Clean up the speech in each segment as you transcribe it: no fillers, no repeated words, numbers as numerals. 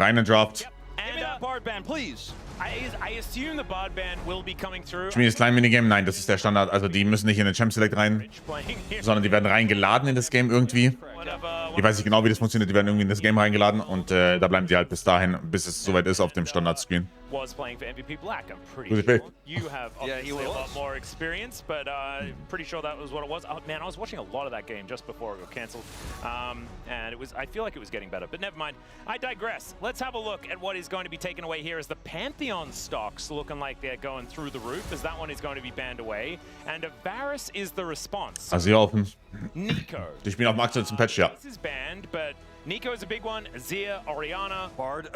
rein in den Draft. Schmiedes Klein-Minigame? Nein, das ist der Standard. Also die müssen nicht in den Champ Select rein, sondern die werden reingeladen in das Game irgendwie. Ich weiß nicht genau, wie das funktioniert. Die werden irgendwie in das Game reingeladen und da bleiben die halt bis dahin, bis es soweit ist auf dem Standard-Screen. Gutes Bild. You have obviously a lot more experience, but pretty sure that was what it was. Oh man, I was watching a lot of that game just before it got cancelled, and it was. I feel like it was getting better, but never mind. I digress. Let's have a look at what is going to be taken away here. As the Pantheon stocks looking like they're going through the roof, as that one is going to be banned away, and Varus is the response. Also hier auf dem. Nico. Die spielen auf dem aktuellen Patch, ja. This is banned, but Nico is a big one. Azir, Orianna, Bard.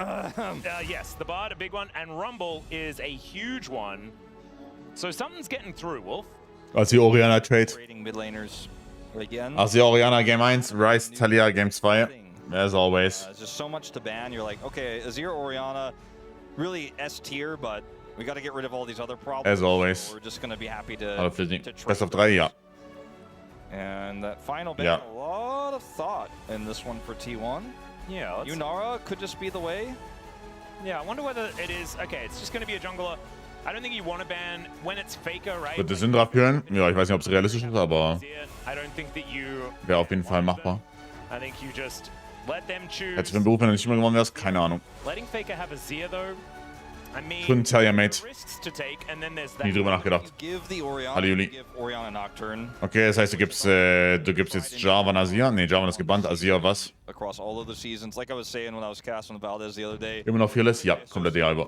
yes, the Bard, a big one, and Rumble is a huge one. So something's getting through, Wolf. Also Orianna Trade. Mid laners again. Also Orianna Game 1, Ryze, Talia Game 2. As always. There's just so much to ban. You're like, okay, Azir, Orianna, really S tier, but we got to get rid of all these other problems. As always. So we're just going to be happy to Best of 3, ja. And that final ban, a lot of thought in this one for T1. Yeah, Yunara could just be the way. Yeah, I wonder whether it is. Okay, it's just going to be a jungler. I don't think you want to ban when it's Faker, right? Wird das Syndra führen? Ja, ich weiß nicht, ob es realistisch ist, aber wäre auf jeden Fall machbar. I think you just let them choose. Hättest du den Beruf, wenn du nicht immer gewonnen wärst? Keine Ahnung. Letting Faker have Azir though. I mean, Couldn't tell ya, mate. Nie drüber nachgedacht. Hallo Juli. Okay, das heißt, du gibst jetzt Jarvan Azir? Ne, Jarvan ist gebannt. Azir was? Immer noch Fearless? Ja, komplett egal.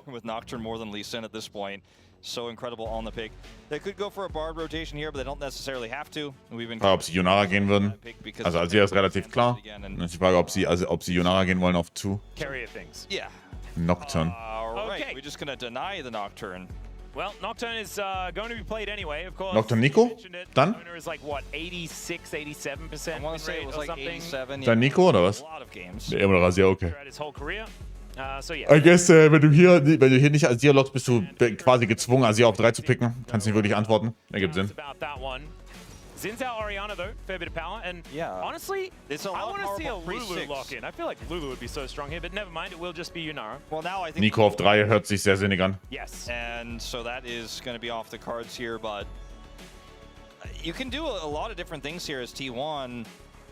So incredible on the pick. They could go for a Bard rotation here, but they don't necessarily have to. Ob sie Yunara gehen würden. Also Azir ist relativ klar. Und ich frage, ob sie Yunara gehen wollen auf 2. Carrier things. Yeah. Nocturne. Alright, we're just gonna deny the Nocturne. Well, Nocturne is going to be played anyway, of course. Nocturne Nico? Dann? Is like what, 86, 87% I want to say it was like 87. Dann Nico oder was? A lot of games. Ja, immer noch Azir, okay. His whole career. So yeah. I guess, wenn du hier nicht Azir lockst, bist du quasi gezwungen, Azir auf 3 zu picken. Kannst nicht wirklich antworten. Ergibt Sinn. Zinzao Orianna though, fair bit of power, and honestly, I want to see a Lulu lock in. I feel like Lulu would be so strong here, but never mind, it will just be Yunara. Well, now I think Nico auf 3 hört sich sehr sinnig an. Yes. And so that is going to be off the cards here, but you can do a lot of different things here as T1.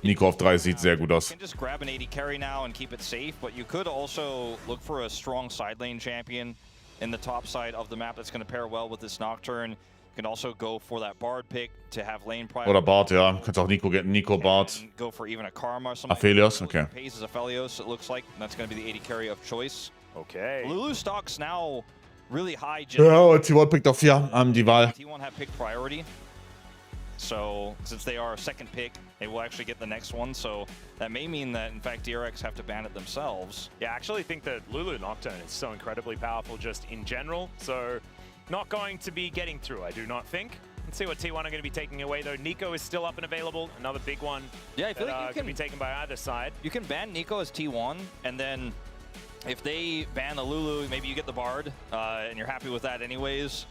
Nico auf 3 sieht sehr gut aus. You can just grab an 80 carry now and keep it safe, but you could also look for a strong side lane champion in the top side of the map that's going to pair well with this Nocturne. You can also go for that Bard pick to have lane priority. Oder Bard, ja. Kannst auch Nico get Nico Bard. Go for even a Karma or something. Aphelios, okay. Pays as Aphelios, it looks like. That's going to be the 80 carry of choice. Okay. Lulu stocks now really high. Ja, und T1 pickt auf 4 die Wahl. T1 have pick priority. So, since they are a second pick, they will actually get the next one. So, that may mean that, in fact, DRX have to ban it themselves. Yeah, I actually think that Lulu Nocturne is so incredibly powerful just in general. So, not going to be getting through, I do not think. Let's see what T1 are going to be taking away, though. Nico is still up and available. Another big one. Yeah, I feel like you can be taken by either side. You can ban Nico as T1, and then if they ban the Lulu, maybe you get the Bard, and you're happy with that anyways.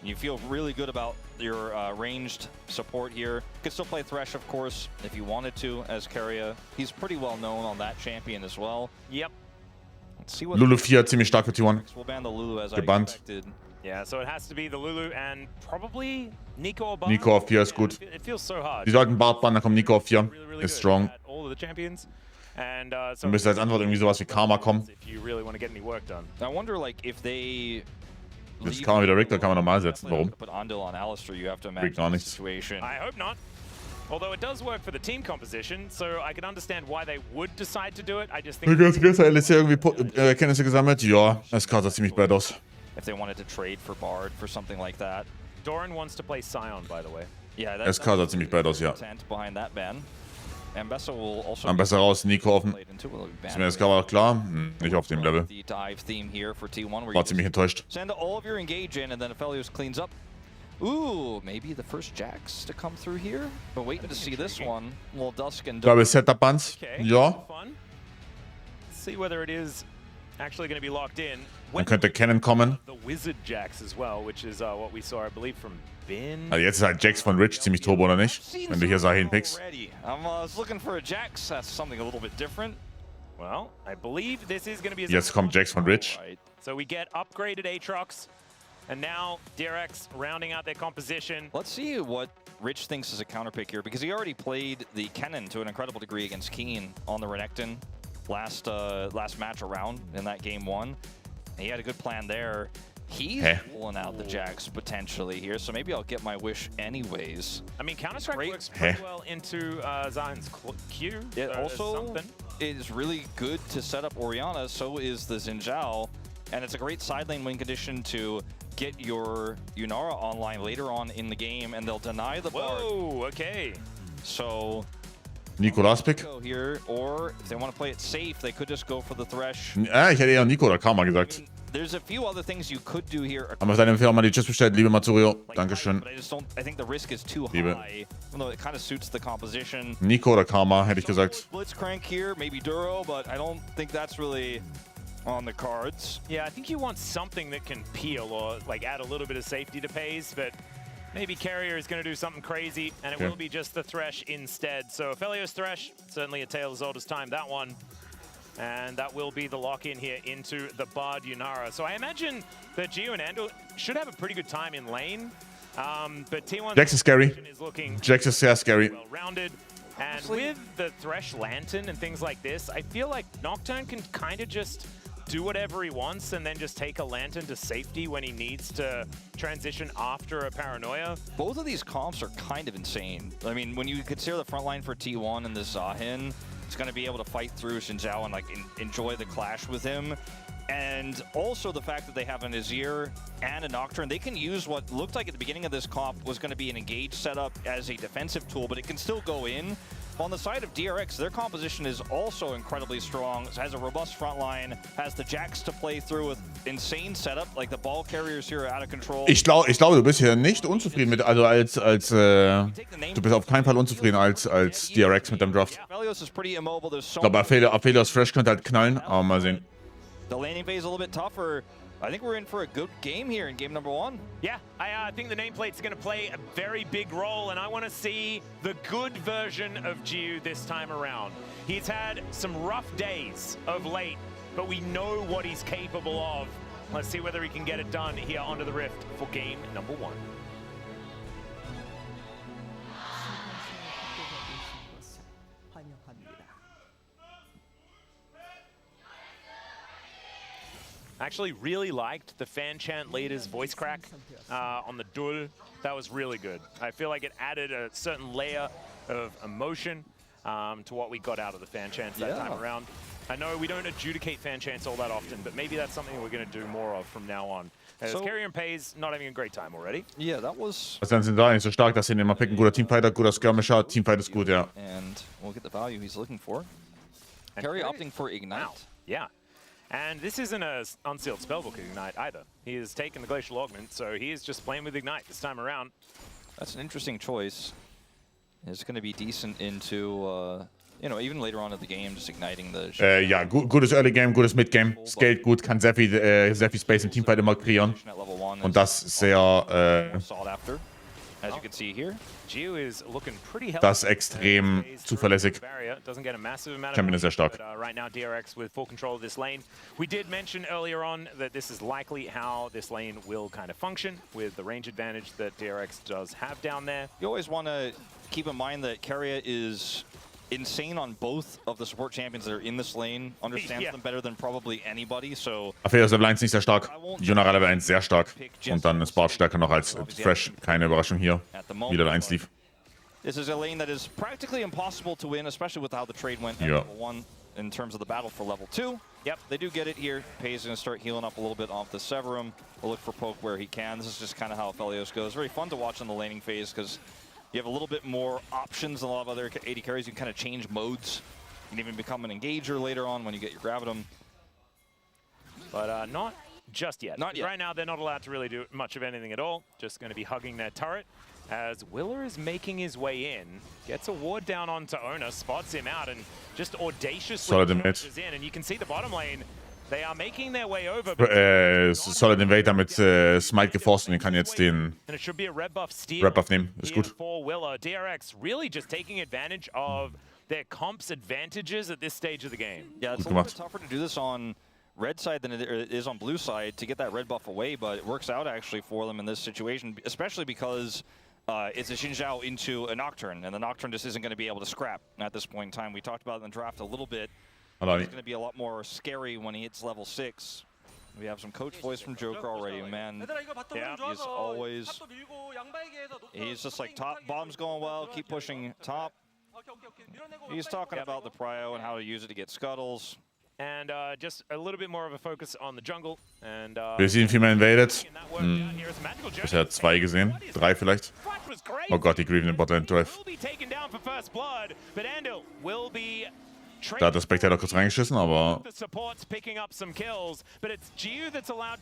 You feel really good about your ranged support here. You could still play Thresh, of course, if you wanted to, as Keria. He's pretty well known on that champion as well. Yep. Let's see what Lulu 4, ziemlich stark für T1. We'll ban the Lulu as Gebannt. I expected. Yeah, so it has to be the Lulu and probably Nico or Bard. Nico auf 4 ist gut. It feels so hard. Die sollten Bard bannen, dann kommt Nico auf 4. Ist strong. All of the champions. And so müsste als Antwort irgendwie sowas wie Karma kommen. If you really want to get any work done. I wonder, like, if they Jetzt kann man wieder Richter, kann man normal setzen. Warum? Kriegt gar nichts. I hope not. Although it does work for the team composition, so I can understand why they would decide to do it. I just think. Gestern LCK irgendwie Erkenntnisse gesammelt? Ja, SK sah ziemlich bad aus. If they wanted to trade for Bard for something like that. Doran wants to play Scion, by the way. Yeah, SK sah ziemlich bad aus, ja. Behind that ban. Am besser raus, Nico offen. Ist mir SK aber auch klar? Nicht auf dem Level. War ziemlich enttäuscht. Send all of your engage in and then Aphelios cleans up. Ooh, maybe the first Jax to come through here. But waiting to see this one. Well, Dusk and Double Setup Buns. Ja. Let's see whether it is actually going to be locked in. Dann könnte Cannon kommen. The Wizard Jax as well, which is what we saw, I believe, from Ben. Also jetzt ist halt Jax von Rich ziemlich turbo, oder nicht? Wenn du hier Sahin pickst. I was looking for a Jax. That's something a little bit different. Well, I believe this is going to be... Jetzt kommt Jax von Rich. Right. So we get upgraded Aatrox, and now DRX rounding out their composition. Let's see what Rich thinks is a counterpick here, because he already played the Kennen to an incredible degree against Keen on the Renekton last match around in that game 1. He had a good plan there. He's pulling out the Jax potentially here, so maybe I'll get my wish anyways. I mean, Counter-Strike works pretty well into Zion's Q. It so also is really good to set up Orianna, so is the Xin Zhao, and it's a great side lane win condition to get your Yunara online later on in the game, and they'll deny the Bard. Whoa, okay. So Nikolas Pick. go here, or if they want to play it safe, they could just go for the Thresh. Ich hätte eher Nico oder Karma gesagt. There's a few other things you could do here. Aber auf deine Empfehlung mal die Chips bestellt, liebe Matsurio. Dankeschön. But I think the risk is too Liebe. high, even though it kind of suits the composition. Nico oder Karma, hätte ich gesagt. Blitzcrank here, maybe Duro, but I don't think that's really on the cards. Yeah, I think you want something that can peel or like add a little bit of safety to Pays, but maybe Carrier is going to do something crazy, and it will be just the Thresh instead. So Aphelios Thresh, certainly a tale as old as time, that one. And that will be the lock-in here into the Bard Yunara. So I imagine that Gio and Andor should have a pretty good time in lane. But T1 Jax is scary. is looking Jax is sehr scary. well-rounded. And with the Thresh Lantern and things like this, I feel like Nocturne can kind of just do whatever he wants and then just take a Lantern to safety when he needs to transition after a Paranoia. Both of these comps are kind of insane. I mean, when you consider the front line for T1 and this Zahin, it's going to be able to fight through Xin Zhao and like enjoy the clash with him. And also the fact that they have an Azir and a Nocturne, they can use what looked like at the beginning of this comp was going to be an engage setup as a defensive tool, but it can still go in. On the side of DRX, their composition is also incredibly strong. It has a robust front line, has the Jax to play through with insane setup, like the ball carriers here are out of control. Ich glaube, du bist hier nicht unzufrieden mit, also du bist auf keinen Fall unzufrieden als DRX mit dem Draft. Aphelios is pretty immobile. There's so Ich glaube, Aphelios Fresh könnte halt knallen, aber mal sehen. The landing phase a little bit tougher. I think we're in for a good game here in game number 1. Yeah, I think the nameplate's going to play a very big role, and I want to see the good version of Jiu this time around. He's had some rough days of late, but we know what he's capable of. Let's see whether he can get it done here onto the Rift for game number 1. Actually really liked the fan chant leader's voice crack on the Dul. That was really good. I feel like it added a certain layer of emotion to what we got out of the fan chants that time around. I know we don't adjudicate fan chants all that often, but maybe that's something we're going to do more of from now on. As Carrier and Pays not having a great time already. Yeah, that was... Was sind da nicht so stark, dass sie ihn immer picken. Guter Teamfighter, guter Skirmisher. Teamfight ist gut, ja. And we'll get the value he's looking for. Carrier opting for Ignite. Wow. Yeah. And this isn't an unsealed spellbook Ignite either. He has taken the Glacial Augment, so he is just playing with Ignite this time around. That's an interesting choice. It's going to be decent into, you know, even later on in the game, just igniting the... Ja, gutes Early Game, gutes Mid Game. Scaled gut, kann sehr viel Space im Teamfight immer kreieren. Und das sehr... sought after. As you can see here. Gio is looking pretty healthy. Das extrem zuverlässig. Doesn't get a massive amount of Champion ist sehr stark. but, right now DRX with full control of this lane. We did mention earlier on that this is likely how this lane will kind of function with the range advantage that DRX does have down there. You always want to keep in mind that Carrier is insane on both of the support champions that are in this lane, understands them better than probably anybody, so... Aphelios Level 1 nicht sehr stark, Yunara Level 1 sehr stark und dann ist Bard stärker noch als Fresh, keine Überraschung hier, wie Level 1 lief. This is a lane that is practically impossible to win, especially with how the trade went at level 1 in terms of the battle for level 2. Yep, they do get it here. Pays is going to start healing up a little bit off the Severum. We'll look for poke where he can. This is just kind of how Aphelios goes. Very fun to watch in the laning phase because you have a little bit more options than a lot of other AD carries. You can kind of change modes. You can even become an engager later on when you get your Gravitum. But not just yet. Not yet. Right now, they're not allowed to really do much of anything at all. Just going to be hugging their turret. As Willer is making his way in, gets a ward down onto Ona, spots him out, and just audaciously charges in. And you can see the bottom lane. They are making their way over. Solid Invader mit Smite geforst und den kann jetzt den And it should be a red buff steal Red Buff nehmen. Ist gut. for Willer. DRX really just taking advantage of their comp's advantages at this stage of the game. Yeah, it's a little bit tougher to do this on red side than it is on blue side to get that red buff away, but it works out actually for them in this situation, especially because it's a Xinjiao into a Nocturne, and the Nocturne just isn't going to be able to scrap at this point in time. We talked about it in the draft a little bit. It's going to be a lot more scary when he hits level 6. We have some coach voice from Joker already, man. Yeah, he's just like, top, bottom's going well, keep pushing top. He's talking about the prio and how to use it to get scuttles. And just a little bit more of a focus on the jungle. And Wir sehen viel mehr invaded. Bisher 2 gesehen. 3 vielleicht. Oh Gott, die Grieving in Botlane Drive. Da hat der Spectator kurz reingeschissen, aber...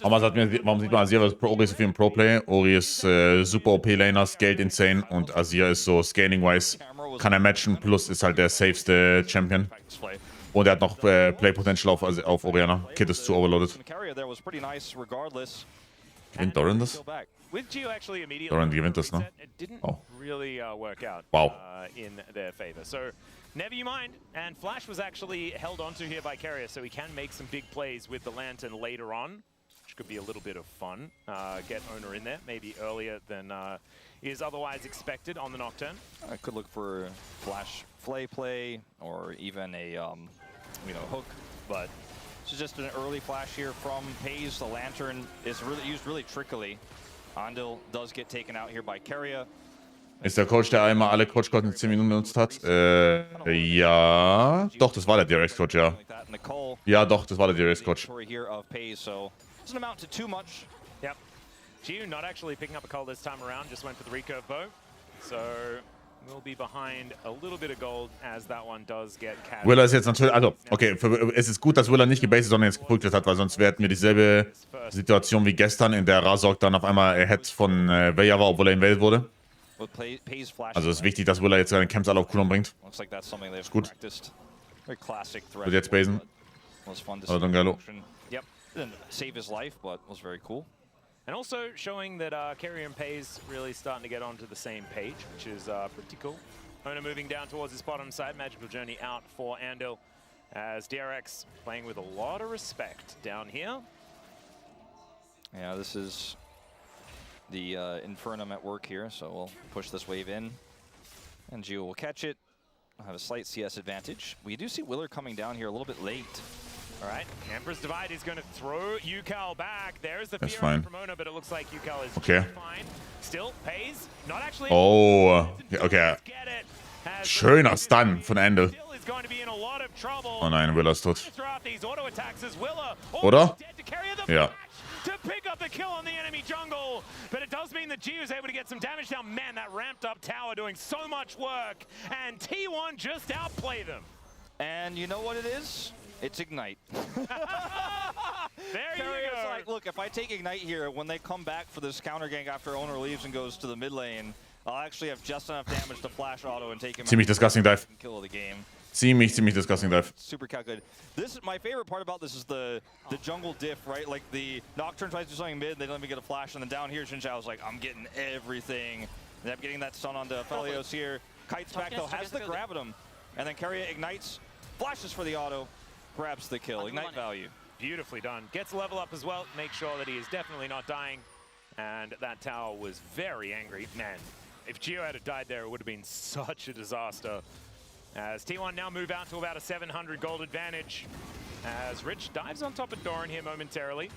Warum sieht man Azir? Weil Ori ist so viel im Pro-Play. Ori ist super OP-Laner, scaled insane und Azir ist so scaling-wise, kann er matchen, plus ist halt der safeste Champion. Und er hat noch Play-Potential auf Orianna. Kid ist zu overloaded. Gewinnt Doran das? Doran gewinnt das, ne? Oh. Wow. Never you mind, and Flash was actually held onto here by Carrier, so he can make some big plays with the Lantern later on, which could be a little bit of fun. Get Owner in there, maybe earlier than is otherwise expected on the Nocturne. I could look for Flash Flay play, or even a hook, but this is just an early flash here from Pays. The Lantern is used really trickily. Andil does get taken out here by Carrier. Ist der Coach, der einmal alle Coach-Codes in 10 Minuten benutzt hat? Ja. Doch, das war der DRX-Coach, ja. Ja, doch, das war der DRX-Coach. Yep. Giu not actually picking up a call this time around, just went for the recurve bow. So we'll be behind a little bit of gold as that one does get carried. Willer ist jetzt natürlich, also, okay, es ist gut, dass Willer nicht gebased, sondern jetzt gepulkt hat, weil sonst hätten wir dieselbe Situation wie gestern, in der Razork dann auf einmal ahead von Veya war, obwohl er invaded wurde. Also es ist wichtig, dass Willer jetzt seine Camps alle auf Cooldown bringt. Ist gut. Wird jetzt basen. Also dann Gallo. Yep. Save his life, but was very cool. And also showing that Carrier and Pays really starting to get onto the same page, which is pretty cool. Owner moving down towards his bottom side. Magical Journey out for Andil as DRX playing with a lot of respect down here. Yeah, this is the Infernum at work here, so we'll push this wave in. And Gio will catch it. I'll have a slight CS advantage. We do see Willer coming down here a little bit late. All right, Emperor's Divide is going to throw Yukal back. There's the fear from Owner, but it looks like Yukal is fine. Still, Pays, not actually... Oh, okay. Schöner Stun von Ende. Oh nein, Willer ist tot. Oder? Ja. To pick up the kill on the enemy jungle, but it does mean that Gio is able to get some damage down. Man, that ramped up tower doing so much work, and T1 just outplay them. And you know what it is? It's Ignite. There you go. Like, look, if I take Ignite here, when they come back for this counter gank after Owner leaves and goes to the mid lane, I'll actually have just enough damage to flash auto and take him Ziemlich disgusting dive. Kill of the game. Ziemlich disgusting dive. Super good. This, my favorite part about this is the jungle diff, right? Like the Nocturne tries to do something mid, they don't even get a flash, and then down here, Xinjiao's like, I'm getting everything. End up getting that stun onto Felios here. Kites back though, has the grab at him, and then Carrier ignites, flashes for the auto, grabs the kill. Ignite value. Beautifully done. Gets a level up as well. Make sure that he is definitely not dying. And that tower was very angry. Man, if Gio had died there, it would have been such a disaster. As T1 now move out to about a 700 gold advantage. As Rich dives on top of Doran here momentarily.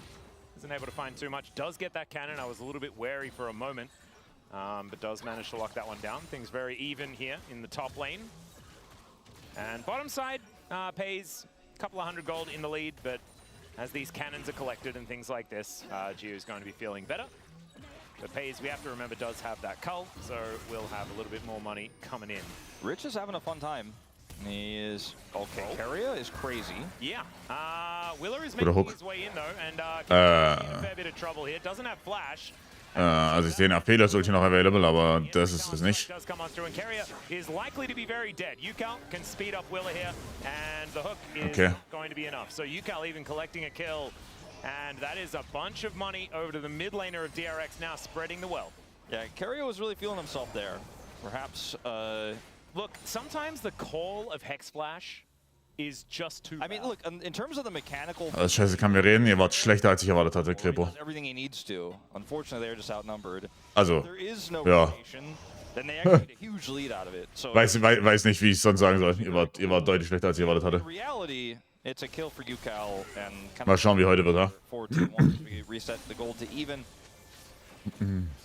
Isn't able to find too much. Does get that cannon. I was a little bit wary for a moment. But does manage to lock that one down. Things very even here in the top lane. And bottom side pays a couple of 100 gold in the lead, but as these cannons are collected and things like this, Gio is going to be feeling better. But Pays, we have to remember, does have that cull, so we'll have a little bit more money coming in. Rich is having a fun time. He is... Okay, Carrier is crazy. Yeah. Willer is making his way in, though, and in a fair bit of trouble here. Doesn't have flash. Also ich sehe den AP, das sollte noch available, aber das ist es nicht. Does come on through, and Carrier is likely to be very dead. Yukal can speed up Willer here, and the hook is not going to be enough. So Yukal even collecting a kill. And that is a bunch of money over to the mid laner of DRX now, spreading the wealth. Yeah, Carrier was really feeling himself there. Perhaps Look, sometimes the call of Hex Flash is just too I mean, look, in terms of the mechanical... Also scheiße, kann mir reden. Ihr wart schlechter, als ich erwartet hatte, Crepo. Everything he needs to. Unfortunately, they're just outnumbered. Also, There is no ja. rotation. Then they actually get a huge lead out of it. So Weiß nicht, wie ich es sonst sagen soll. Ihr wart deutlich schlechter, als ich erwartet hatte. in reality, it's a kill for UCal and kind Mal schauen, wie heute wird, ha? for T1 we reset the goal to even.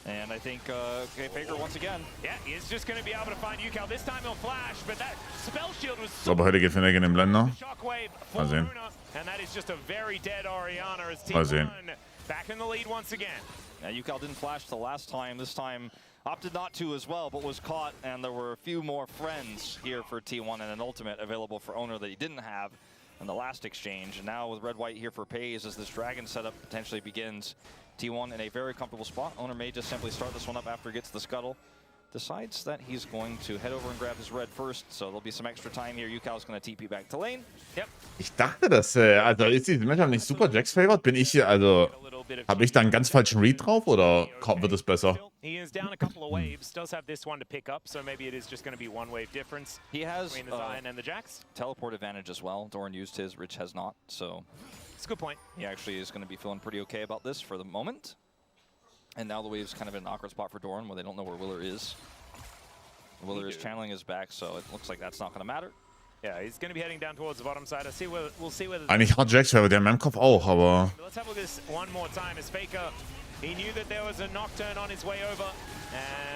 And I think okay, Faker once again. Yeah, he's just going to be able to find UCal. This time he'll flash, but that spell shield was So, aber heute geht Finnegan in den Blender. shockwave for Mal sehen. Ona, and that is just a very dead Orianna as Mal sehen. T1 back in the lead once again. Now UCal didn't flash the last time. This time opted not to as well, but was caught, and there were a few more friends here for T1 and an ultimate available for Owner that he didn't have in the last exchange. And now with Red-White here for Pays as this Dragon setup potentially begins. T1 in a very comfortable spot. Owner may just simply start this one up after he gets the scuttle. Decides that he's going to head over and grab his red first, so there'll be some extra time here. UCal's going to TP back to lane. Yep. Ich dachte, dass, also ist die Matchup nicht super Jax favored? Bin ich hier, also, habe ich da einen ganz falschen Read drauf oder wird es besser? He is down a couple of waves, does have this one to pick up, so maybe it is just going to be one wave difference He has between the Zion and the Jax. teleport advantage as well. Doran used his, Rich has not, so It's a good point. he actually is going to be feeling pretty okay about this for the moment. And now the wave's kind of in an awkward spot for Doran where they don't know where Willer is. Willer is channeling his back, so it looks like that's not going to matter. Yeah, he's going to be heading down towards the bottom side. We'll see whether... Eigentlich hart Jax favored, der in meinem Kopf auch, aber... Let's have a look at this one more time as Faker, he knew that there was a Nocturne on his way over,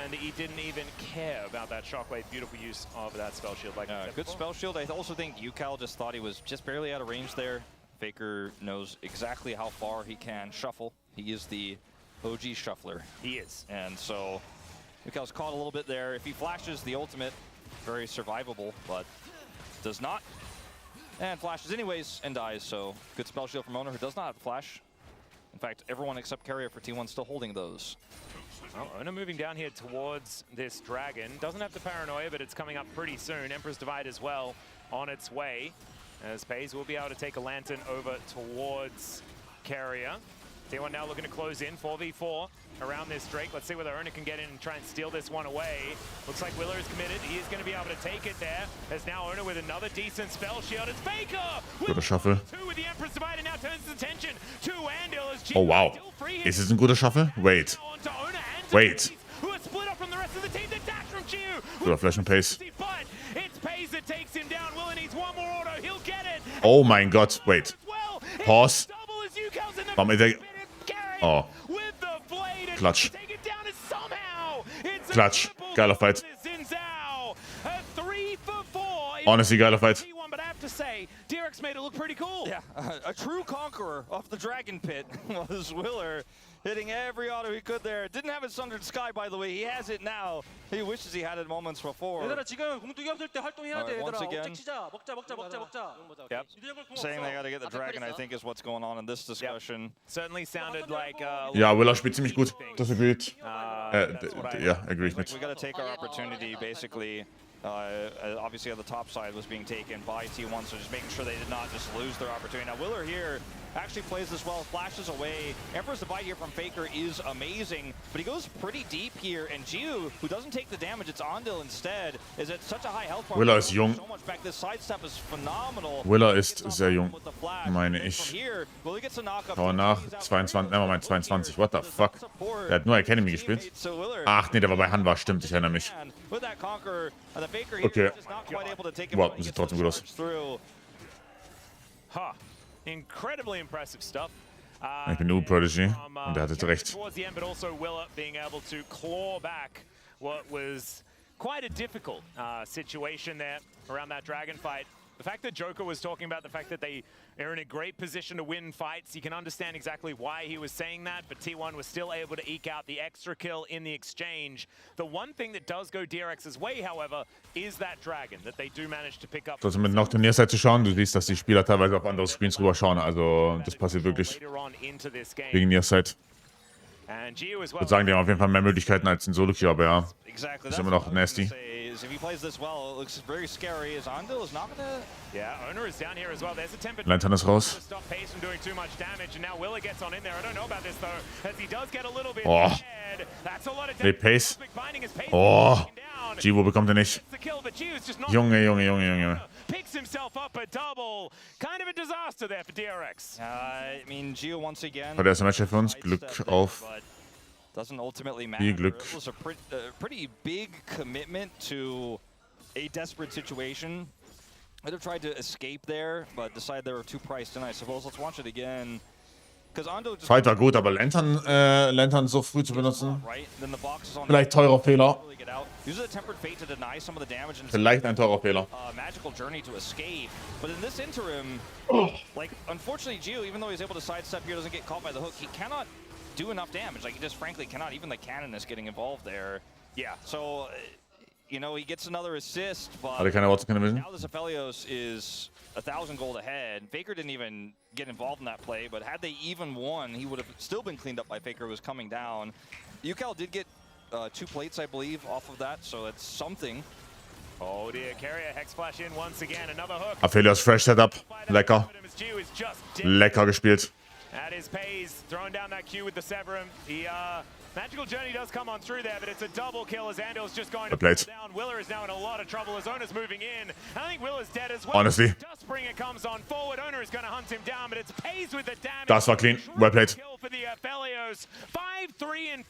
and he didn't even care about that shockwave. Beautiful use of that spell shield. Like Good spell shield. I also think UCal just thought he was just barely out of range there. Faker knows exactly how far he can shuffle. He is the OG shuffler. He is. And so UCal's caught a little bit there. If he flashes the ultimate, very survivable, but does not. And flashes anyways and dies, so good spell shield from Owner who does not have a flash. In fact, everyone except Carrier for T1 still holding those. Well, Ona moving down here towards this Dragon. Doesn't have the paranoia, but it's coming up pretty soon. Emperor's Divide as well on its way. As Pays will be able to take a Lantern over towards Carrier. T1 now looking to close in, 4v4 around this Drake. Let's see whether Ona can get in and try and steal this one away. Looks like Willer is committed. He is going to be able to take it there. As now Ona with another decent spell shield. It's Faker! Guter Shuffle. Two with the Emperor's Divide and now turns his attention to Andil as Oh wow. Ist es ein guter Shuffle? Wait. Wait. Who are split up from the rest of the team. The dash from Chiu. Guter Flash und Pace. But it's Pays that takes him down. Willer needs one more auto. He'll get it. Oh mein Gott, wait. Well, Pause. double as UCal's in the Warum ist der... Oh. with the blade and Klatsch. take it down somehow. It's Klatsch. Geiler Fight. A 3 for 4. Honestly, geiler Fight. But I have to say, DRX made it look pretty cool. Yeah, a true conqueror of the Dragon Pit was Willer, hitting every auto he could there. Didn't have it Sundered Sky, by the way. He has it now. He wishes he had it moments before. 얘들아 지금 공격이 없을 때 활동해야 돼. Once 얘들아 again. 억제 치자. 먹자. Yep. Saying they got to get the Dragon, I think, is what's going on in this discussion. Certainly sounded like Ja, Willer spielt ziemlich gut. Das agreed. that's what I Ja, agree ich mit. We got to take our opportunity, basically. Obviously, on the top side was being taken by T1, so just making sure they did not just lose their opportunity. Now, Willer here actually plays this well, flashes away. Emperor's Divide here from Faker is amazing, but he goes pretty deep here, and Jiu, who doesn't take the damage, it's Andil instead, is at such a high health bar. Willer ist jung. So much back. This sidestep is phenomenal. Willer ist sehr jung, meine From ich. here, Willie gets a knockup. Schau nach, 22, nevermind, 22, what the fuck. Der hat nur Academy gespielt. Ach nee, der war bei Hanwha, stimmt, ich erinnere mich. Okay. Wow, sieht trotzdem gut aus. Huh. Incredibly impressive stuff. Ich bin nur Prodigy und der hatte recht. Towards the end, but also Willer being able to claw back what was quite a difficult situation there around that Dragon fight. The fact that Joker was talking about the fact that they are in a great position to win fights, you can understand exactly why he was saying that, but T1 was still able to eke out the extra kill in the exchange. The one thing that does go DRX's way, however, is that Dragon, that they do manage to pick up. Also mit noch Turnierzeit zu schauen, du siehst, dass die Spieler teilweise auf andere Screens rüber schauen, also das passiert wirklich wegen Turnierzeit. Ich würde sagen, die haben auf jeden Fall mehr Möglichkeiten als in Solo-Queue, aber ja, ist immer noch nasty. If he plays this well, it looks very scary. As Andil is not gonna. Yeah, Owner is down here as well. There's a temper. Lantern ist raus. Stop Pace from doing too much damage, and now Willer gets on in there. I don't know about this though, as he does get a little bit Oh. scared. That's a lot of Nee, damage. Pace. Binding his Pace Oh. down. Givo bekommt er nicht. Junge, Junge, Junge, Junge. Picks himself up a double. Kind of a disaster there for DRX. I mean, Gio once again. Aber der erste Match für uns. Glück auf. Doesn't ultimately matter. Viel Glück. It was a pretty big commitment to a desperate situation. I'd have tried to escape there, but decided they were too priced in, I suppose. Let's watch it again. Fight war gut, aber Lantern so früh zu benutzen. Vielleicht teurer Fehler. Vielleicht ein teurer Fehler. Magical journey to escape, but in this interim, like unfortunately, Gio, even though he's able to sidestep here, doesn't get caught by the hook. He cannot do enough damage. Like he just frankly cannot. Even the cannon is getting involved there. Yeah. So, you know, he gets another assist, but now this Aphelios is 1,000 gold ahead. Faker didn't even get involved in that play, but had they even won, he would have still been cleaned up by Faker, who was coming down. UCal did get 2 plates, I believe, off of that, so that's something. Oh dear, Carrier Hex Flash in once again, another hook. Aphelios fresh setup. Lecker. Lecker gespielt. That is Pays throwing down that Q with the Severum. The Magical Journey does come on through there, but it's a double kill as Andel's just going to pull down. Willer is now in a lot of trouble as Ona's moving in. I think Willer's dead as well. Honestly. Dustspringer comes on forward. Ona is going to hunt him down, but it's Pays with the damage. Das war clean. Well played. Kill for the Aphelios. 5-3-5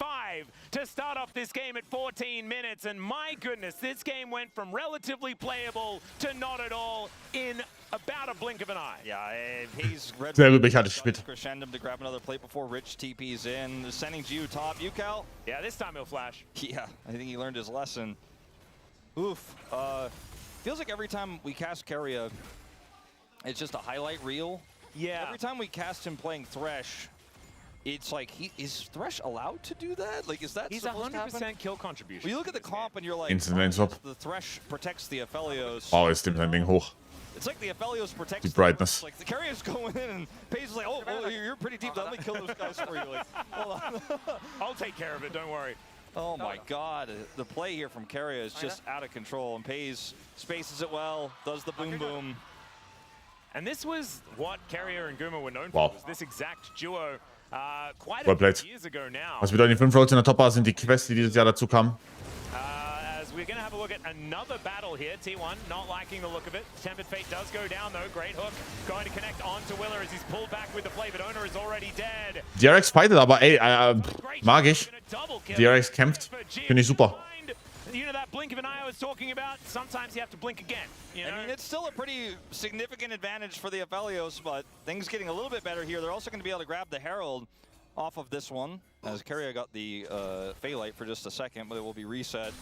to start off this game at 14 minutes. And my goodness, this game went from relatively playable to not at all in about a blink of an eye. Yeah, he's sehr gut gespielt. Crescendum to grab another plate before Rich TP's in, sending Gio top. UCal. Yeah, this time he'll flash. Yeah, I think he learned his lesson. Oof. Feels like every time we cast Keria, it's just a highlight reel. Yeah. Every time we cast him playing Thresh, it's like, is Thresh allowed to do that? Like, is that He's supposed to happen? 100% kill contribution. Well, you look at the comp and you're like, Instant lane swap. the Thresh protects the Aphelios. Oh, jetzt nimmt sein Ding hoch. It's like the Aphelios protects Die Brightness. Like the carriers going in and Paige is like, oh, you're pretty deep. Let me kill those guys for you. Like, hold on. I'll take care of it. Don't worry. Oh my God, the play here from Keria is just out of control, and Paige spaces it well, does the boom boom. And this was what Carrier and Guma were known for. Was this exact duo quite a few years ago now. Was bedeutet, die 5 Rolls in der Topbar sind die Quests, die dieses Jahr dazu kamen. As we're going to have a look at another battle here. T1 not liking the look of it. Tempered Fate does go down though. Great hook. Going to connect onto Willer as he's pulled back with the play, but Owner is already dead. DRX fightet, aber ey, mag ich. DRX kämpft. Finde ich super. You know that blink of an eye I was talking about? Sometimes you have to blink again. You know? I mean, it's still a pretty significant advantage for the Aphelios, but things getting a little bit better here. They're also going to be able to grab the Herald off of this one, as Keria got the Phaelite for just a second, but it will be reset.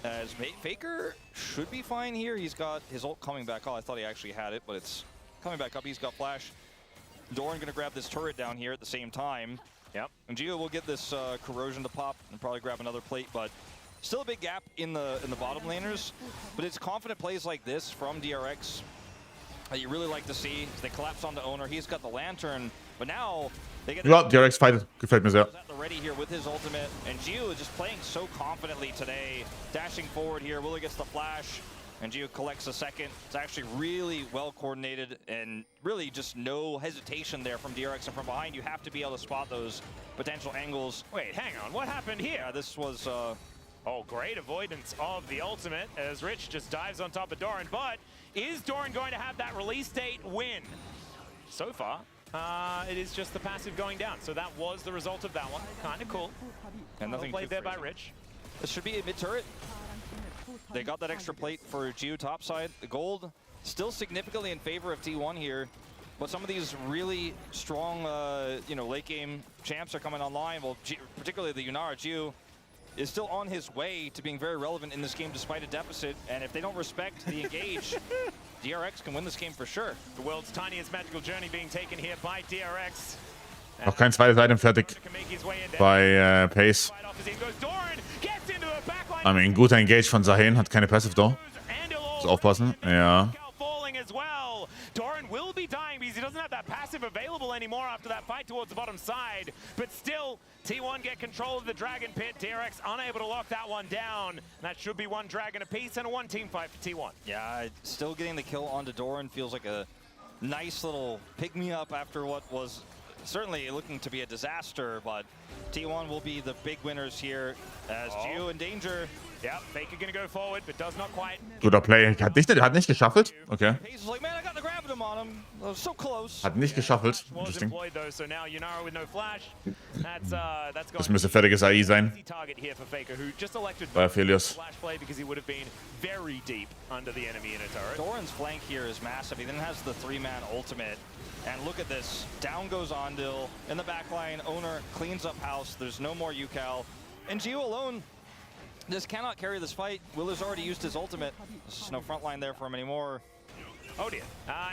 As Faker should be fine here. He's got his ult coming back. Oh, I thought he actually had it, but it's coming back up. He's got flash. Doran going to grab this turret down here at the same time. Yep. And Gio will get this corrosion to pop and probably grab another plate, but still a big gap in the bottom laners. But it's confident plays like this from DRX that you really like to see. They collapse onto Owner. He's got the Lantern, but now they get DRX fightet. Gefällt mir sehr. Ready here with his ultimate, and Gio is just playing so confidently today. Dashing forward here, Willie gets the flash, and Gio collects a second. It's actually really well coordinated, and really just no hesitation there from DRX. And from behind, you have to be able to spot those potential angles. Wait, hang on, what happened here? Yeah, this was... Oh, great avoidance of the ultimate as Rich just dives on top of Doran. But is Doran going to have that release date win? So far, it is just the passive going down. So that was the result of that one. Kind of cool. And nothing played there by Rich. This should be a mid-turret. They got that extra plate for Gio topside. The gold still significantly in favor of T1 here. But some of these really strong, you know, late game champs are coming online. Well, particularly the Yunara. Gio is still on his way to being very relevant in this game despite a deficit. And if they don't respect the engage, DRX can win this game for sure. The world's tiniest magical journey being taken here by DRX. Noch kein zweites Item fertig bei Pace. I mean, guter Engage von Sahen, hat keine Passive da. Muss aufpassen, ja. Doran will be dying because he doesn't have that passive available anymore after that fight towards the bottom side. But still, T1 get control of the Dragon Pit. DRX unable to lock that one down. That should be one Dragon apiece and a one team fight for T1. Yeah, still getting the kill onto Doran feels like a nice little pick-me-up after what was certainly looking to be a disaster. But T1 will be the big winners here as Gio in danger. Yeah, Faker gonna go forward, but does not quite. Guter Play. Hat nicht geschaffelt. Okay. Hayes is like, man, I got the gravitum on him. I was so close. Hat nicht geschaffelt. Was Interesting. employed though, so now Yunara with no flash. That's going Das müsste fertiges AI sein. easy target here for Faker, who just elected Bei Aphelios. flash play because he would have been very deep under the enemy in a turret. Doran's flank here is massive. He then has the 3-man ultimate. And look at this. Down goes Ondil. In the back line, Owner cleans up house. There's no more UCal. And Gio alone just cannot carry this fight. Willer's already used his ultimate. There's no front line there for him anymore. Oh dear.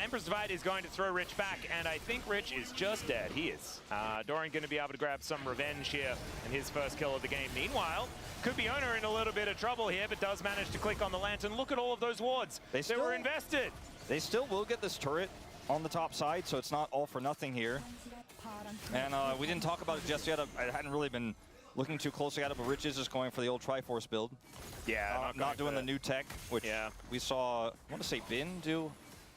Emperor's Divide is going to throw Rich back, and I think Rich is just dead. He is. Doran going to be able to grab some revenge here in his first kill of the game. Meanwhile, could be Owner in a little bit of trouble here, but does manage to click on the lantern. Look at all of those wards. They were invested. They still will get this turret on the top side, so it's not all for nothing here. And we didn't talk about it just yet. I hadn't really been looking too closely at it, but Rich is just going for the old Triforce build. Yeah, not doing the new tech, which we saw, I want to say Bin do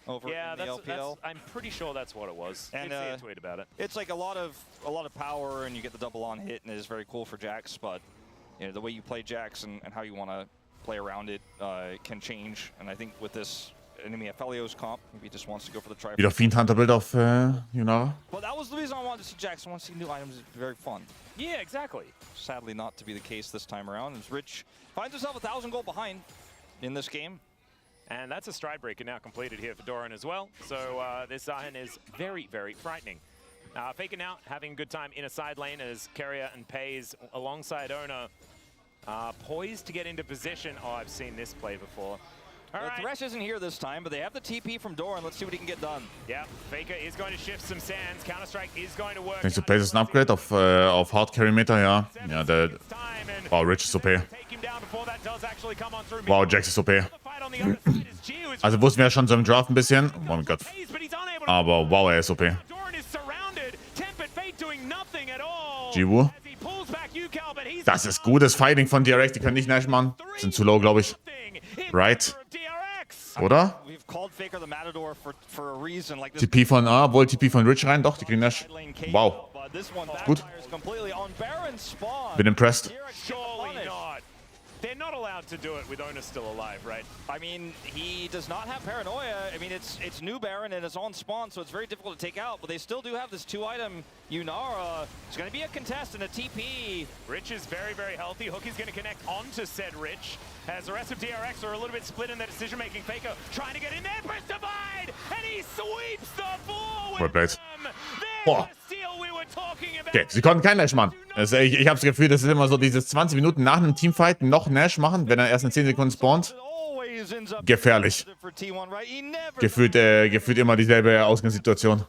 over in the LPL. I'm pretty sure that's what it was. And see a tweet about it. It's like a lot of power, and you get the double on hit, and it is very cool for Jax. But you know, the way you play Jax and how you want to play around it can change. And I think with this enemy Aphelios comp, maybe he just wants to go for the Triforce. Wieder Fiend Hunter Bild auf Yunara. Well, that was the reason I wanted to see Jax. I want to see new items. It's very fun. Yeah, exactly. Sadly, not to be the case this time around. As Rich finds himself 1,000 gold behind in this game. And that's a stride breaker now completed here for Doran as well. So this Zahin is very, very frightening. Faker now having a good time in a side lane as Keria and Pays alongside Owner poised to get into position. Oh, I've seen this play before. The Thresh isn't here this time, but they have the TP from Doran. Let's see what he can get done. Yeah, Faker is going to shift some sands. Counter-Strike is going to work. Denkst du, Place ist ein Upgrade auf Hard Carry Meter? Ja. Ja, der. Wow, Rich ist OP. Wow, Jax ist OP. Also wussten wir ja schon so im Draft ein bisschen. Oh mein Gott. Aber wow, er ist OP. Jiwoo. Das ist gutes Fighting von DRX. Die können nicht Nash machen. Sind zu low, glaube ich. Right. Oder? TP von wohl TP von Rich rein. Doch, die kriegen Nash. Wow. Gut. Bin impressed. They're not allowed to do it with Owner still alive, right? I mean, he does not have Paranoia. I mean, it's new Baron and it's on spawn, so it's very difficult to take out. But they still do have this 2-item Yunara. It's going to be a contest and a TP. Rich is very, very healthy. Hook is going to connect onto said Rich, as the rest of DRX are a little bit split in their decision-making. Faker trying to get in there, Empress Divide, and he sweeps the floor with them. Boah. Okay, sie konnten keinen Nash machen. Also ich habe das Gefühl, das ist immer so dieses 20 Minuten nach einem Teamfight noch Nash machen, wenn er erst in 10 Sekunden spawnt. Gefährlich. Gefühlt immer dieselbe Ausgangssituation.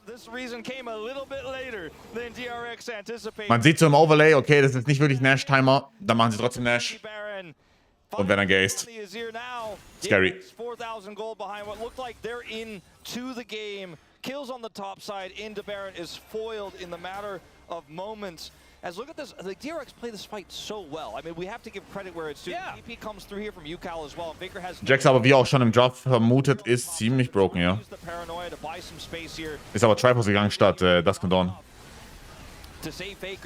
Man sieht so im Overlay, okay, das ist nicht wirklich Nash-Timer, dann machen sie trotzdem Nash. Und werden dann geaced. Scary. 4,000 gold behind what looked like they're into the game. Kills on the top side into Baron is foiled in the matter of moments. As look at this, the DRX play this fight so well. I mean, we have to give credit where it's due. Yeah. TP comes through here from UCal as well. Faker has Jax aber wie auch schon im Draft vermutet, ist ziemlich broken, ja. Ist aber Triforce gegangen statt Dusk and Dawn.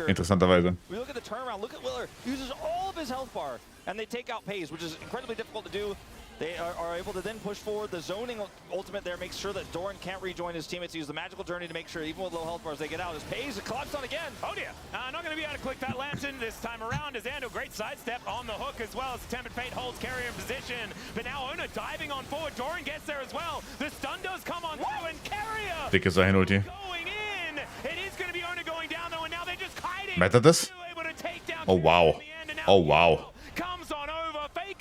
Interessanterweise. We look at the turnaround. Look at Willer. Uses all of his health bar, and they take out Pays, which is incredibly difficult to do. They are able to then push forward. The zoning ultimate there makes sure that Doran can't rejoin his teammates. Use the magical journey to make sure, even with low health bars, they get out. As Pays collapsed on again. Oh dear. Not going to be able to click that lantern this time around. As Ando, great sidestep on the hook as well as Tempered Fate holds Carrier in position. But now Owner diving on forward. Doran gets there as well. The stun does come on through, and Carrier Dicke Zahin-Ulti. going in. It is going to be Owner going down though, and now they're just hiding. Mattert das? Oh wow. Oh wow.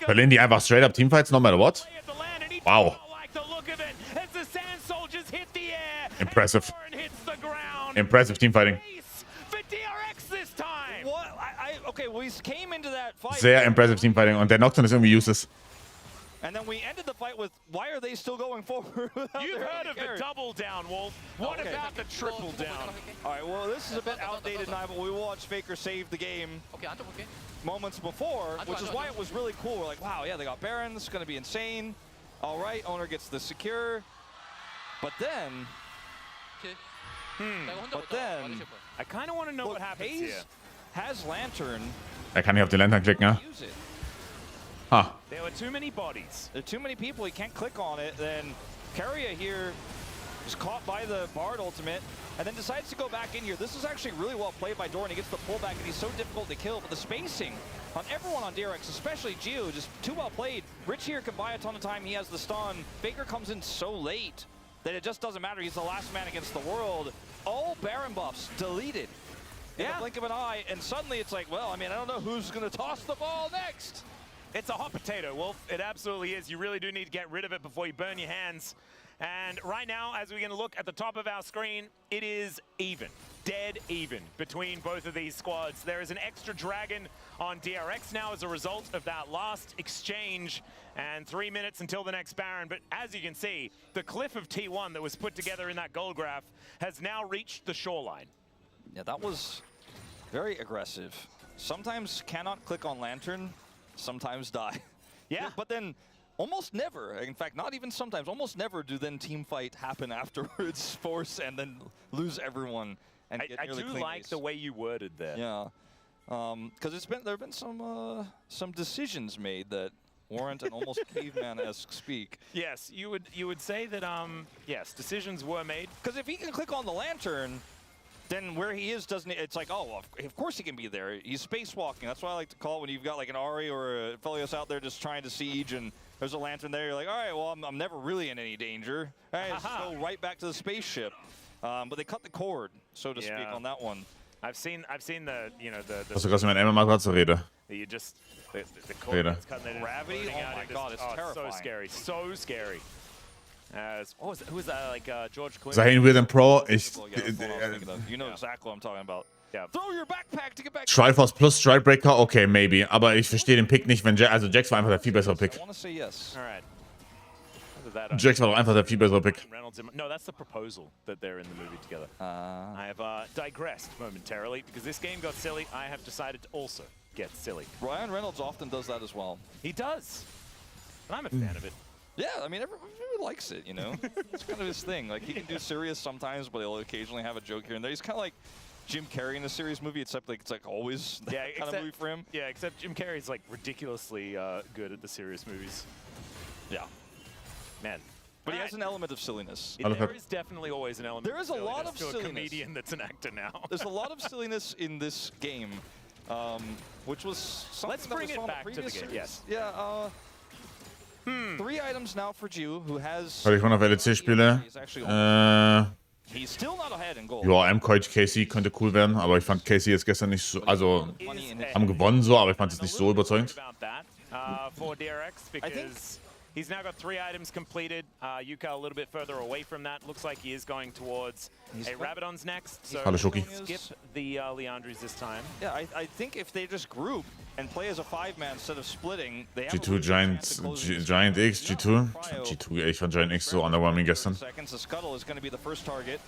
Verlieren die einfach straight up Teamfights, no matter what? Wow. Impressive. Impressive Teamfighting. Okay, we came into that fight. Sehr impressive Teamfighting und der Nocturne ist irgendwie useless. And then we ended the fight with, why are they still going forward? You've heard of the double down, Wolf. What about the triple down? All right, well, this is a bit outdated now, but we watched Faker save the game moments before, which is why it was really cool. We're like, wow, yeah, they got Baron. This is going to be insane. All right, Owner gets the secure. But then... I kind of want to know what happens here. Has Lantern. Er kann nicht auf die Lantern klicken, ja? Ha. There were too many bodies. There are too many people. He can't click on it. Then Carrier here is caught by the Bard ultimate and then decides to go back in here. This is actually really well played by Doran. He gets the pullback and he's so difficult to kill. But the spacing on everyone on DRX, especially Gio, just too well played. Rich here can buy a ton of time. He has the stun. Faker comes in so late that it just doesn't matter. He's the last man against the world. All Baron buffs deleted in the blink of an eye. And suddenly it's like, well, I mean, I don't know who's going to toss the ball next. It's a hot potato, Wolf. It absolutely is. You really do need to get rid of it before you burn your hands. And right now, as we're going to look at the top of our screen, it is even, dead even between both of these squads. There is an extra dragon on DRX now as a result of that last exchange, and 3 minutes until the next Baron. But as you can see, the cliff of T1 that was put together in that goal graph has now reached the shoreline. Yeah, that was very aggressive. Sometimes cannot click on Lantern, sometimes die. Yeah. But then almost never, in fact, not even sometimes, almost never do then team fight happen afterwards, force and then lose everyone and get I nearly do clean like ace. the way you worded there. Yeah, because there have been some decisions made that warrant an almost caveman-esque speak. Yes, you would say that yes, decisions were made. Because if he can click on the Lantern, then where he is doesn't. It's like, oh, of course he can be there. He's spacewalking. That's why I like to call it when you've got like an Ari or a Felios out there just trying to siege, and there's a Lantern there. You're like, all right, well, I'm never really in any danger. All right, let's go right back to the spaceship. But they cut the cord, so to speak, on that one. I've seen the Hast du gerade mit Emma mal gerade zur Rede? you just the cord that's cutting it. Gravity? Putting Oh out my into- God, it's terrifying. so scary, so scary. What was that? Who was that? Like George Clooney? Zahin Weird and Pro, Yeah, that's what I was thinking of. You know exactly what I'm talking about. Yeah. Throw your backpack to get back. Triforce plus Strikebreaker, okay, maybe. Aber ich verstehe den Pick nicht, wenn also Jax war einfach der viel bessere Pick. I want to say yes. All right. That, Jax war doch einfach der viel bessere Pick. Reynolds no, that's the proposal that they're in the movie together. I have digressed momentarily because this game got silly. I have decided to also get silly. Ryan Reynolds often does that as well. He does. And I'm a fan of it. Yeah, I mean, everyone likes it, you know? It's kind of his thing. Like, he can do serious sometimes, but he'll occasionally have a joke here and there. He's kind of like Jim Carrey in a serious movie, except like it's like always that kind of movie for him. Yeah, except Jim Carrey's like ridiculously good at the serious movies. Yeah. Man. But he has an element of silliness. There is definitely always an element. There is a lot of to a silliness. comedian that's an actor now. There's a lot of silliness in this game, which was something Let's bring that it was back on to the previous game. series. Yes. Yeah. 3 items now for Ju, who has. Weil ich mal auf LEC spiele. He's actually he's still not ahead in goal. Ja, M-Coach Casey könnte cool werden, aber ich fand Casey jetzt gestern nicht so, also haben gewonnen so, aber ich fand es nicht so überzeugend. For DRX because he's now got 3 items completed. Yuka a little bit further away from that. Looks like he is going towards a Rabadon's next. So Hallo, Schoki. skip the Leandris this time. Yeah, I think if they just group and play as a 5-man instead of splitting, they have G2, Giant X, G2. G2, ich fand Giant X so underwhelming gestern. Seconds, the Scuttle is going to be the first target.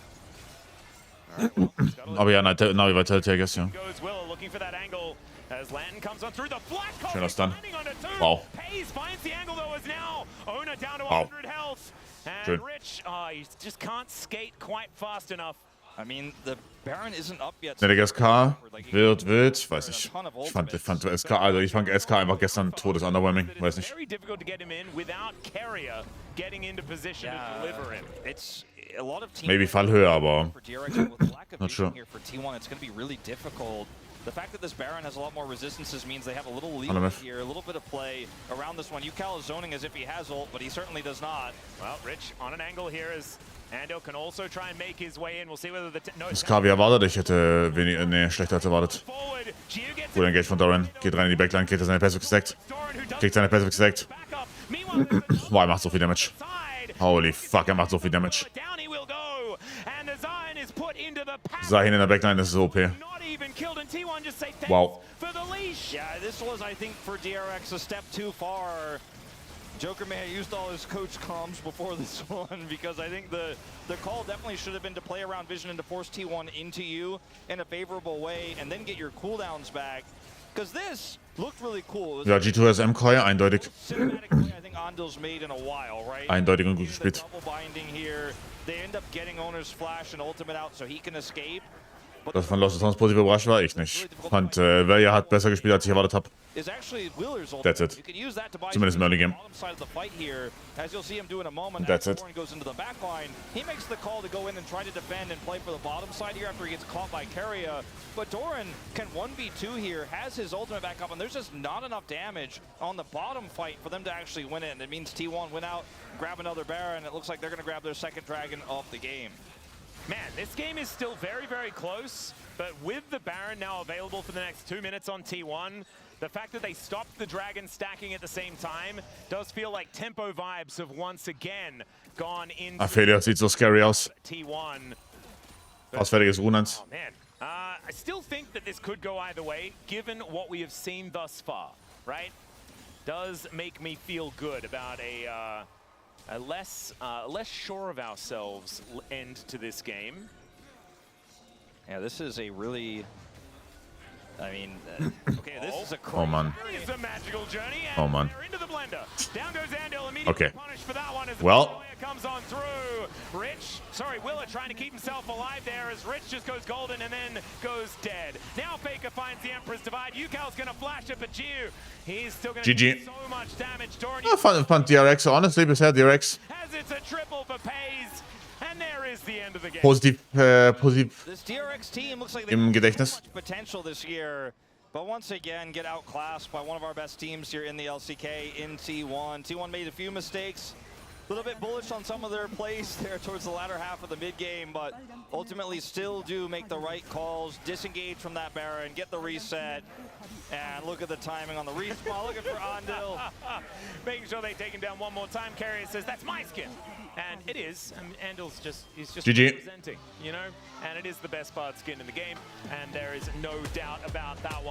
Aber ja, Navi war Telltale, I guess, ja. Goes Willow looking for that angle as Lanton comes on through the flat. Schöner Stun. Wow. Pays finds the angle though as now Ona down to 100 health. And Schön. Rich, he just can't skate quite fast enough. I mean, the Baron isn't up yet. Der SK wird wild, weiß ich. Ich fand SK, also ich fand SK einfach gestern todes underwhelming, weiß nicht. Very difficult to get him in without Carrier getting into position to deliver him. It's a lot of teams. Maybe Fallhöhe, aber For DRX, with lack of not vision sure. here for T1, it's going to be really difficult. The fact that this Baron has a lot more resistances means they have a little lead here, a little bit of play around this one. Yukal is zoning as if he has ult, but he certainly does not. Well, Rich on an angle here as Ando can also try and make his way in. We'll see whether the SK wie erwartet, ich hätte schlechter als erwartet. Gut Engage von Doran, geht rein in die Backline, kriegt er seine Passive gestackt. Kriegt seine Passive gestackt. Boah, er macht so viel Damage. Holy fuck, er macht so viel Damage. Zahin in der Backline, das ist OP. Wow. Yeah, this was, I think, for DRX a step too far. Joker may have used all his coach comms before this one because I think the call definitely should have been to play around vision and to force T1 into you in a favorable way and then get your cooldowns back. Because this looked really cool. Ja, G2 ist M-Coy, eindeutig. Cinematic play I think Andal's made in a while, right? Eindeutig und gut gespielt. Double binding here. They end up getting owner's flash and ultimate out so he can escape. Dass von Lost Sounds positiv überrascht war, ich nicht. Fand, Velia hat besser gespielt, als ich erwartet habe. Is actually Wheeler's ult. That's it. You can use that to buy Zumindest im Early Game. bottom side of the fight here, as you'll see him do in a moment. That's as it. Doran goes into the back line. He makes the call to go in and try to defend and play for the bottom side here after he gets caught by Keria. But Doran can 1v2 here, has his ultimate back up, and there's just not enough damage on the bottom fight for them to actually win it. And it means T1 win out, grab another Baron. It looks like they're going to grab their second dragon of the game. Man, this game is still very, very close, but with the Baron now available for the next 2 minutes on T1, the fact that they stopped the Dragon stacking at the same time does feel like tempo vibes have once again gone into Ophelia sieht so scary aus. T1. Ausfälliges Runans. Oh man, I still think that this could go either way, given what we have seen thus far, right? Does make me feel good about a less sure of ourselves end to this game. Yeah, this is a really, I mean, okay, this is a Oh man. It's a magical journey. Oh man. They're into the blender. Down goes Andel, immediately Okay. punished for that one as the Well. player comes on through. Willa trying to keep himself alive there as Rich just goes golden and then goes dead. Now Faker finds the Emperor's Divide. Yukal's gonna flash it, but Jiu, he's still gonna GG. do so much damage. Doran Ja, fand DRX, honestly, bisher DRX has it's a triple for Pays, and there is the end of the game. positiv, positiv This DRX team looks like they im have so Gedächtnis. much potential this year, but once again get outclassed by one of our best teams here in the LCK in T1. T1 made a few mistakes. A little bit bullish on some of their plays there towards the latter half of the mid game, but ultimately still do make the right calls, disengage from that Baron, get the reset, and look at the timing on the respawn. Looking for Andil. Making sure they take him down one more time. Carrier says, that's my skin. And it is. I mean, Andel's he's just GG. representing, you know? And it is the best bard skin in the game. And there is no doubt about that one.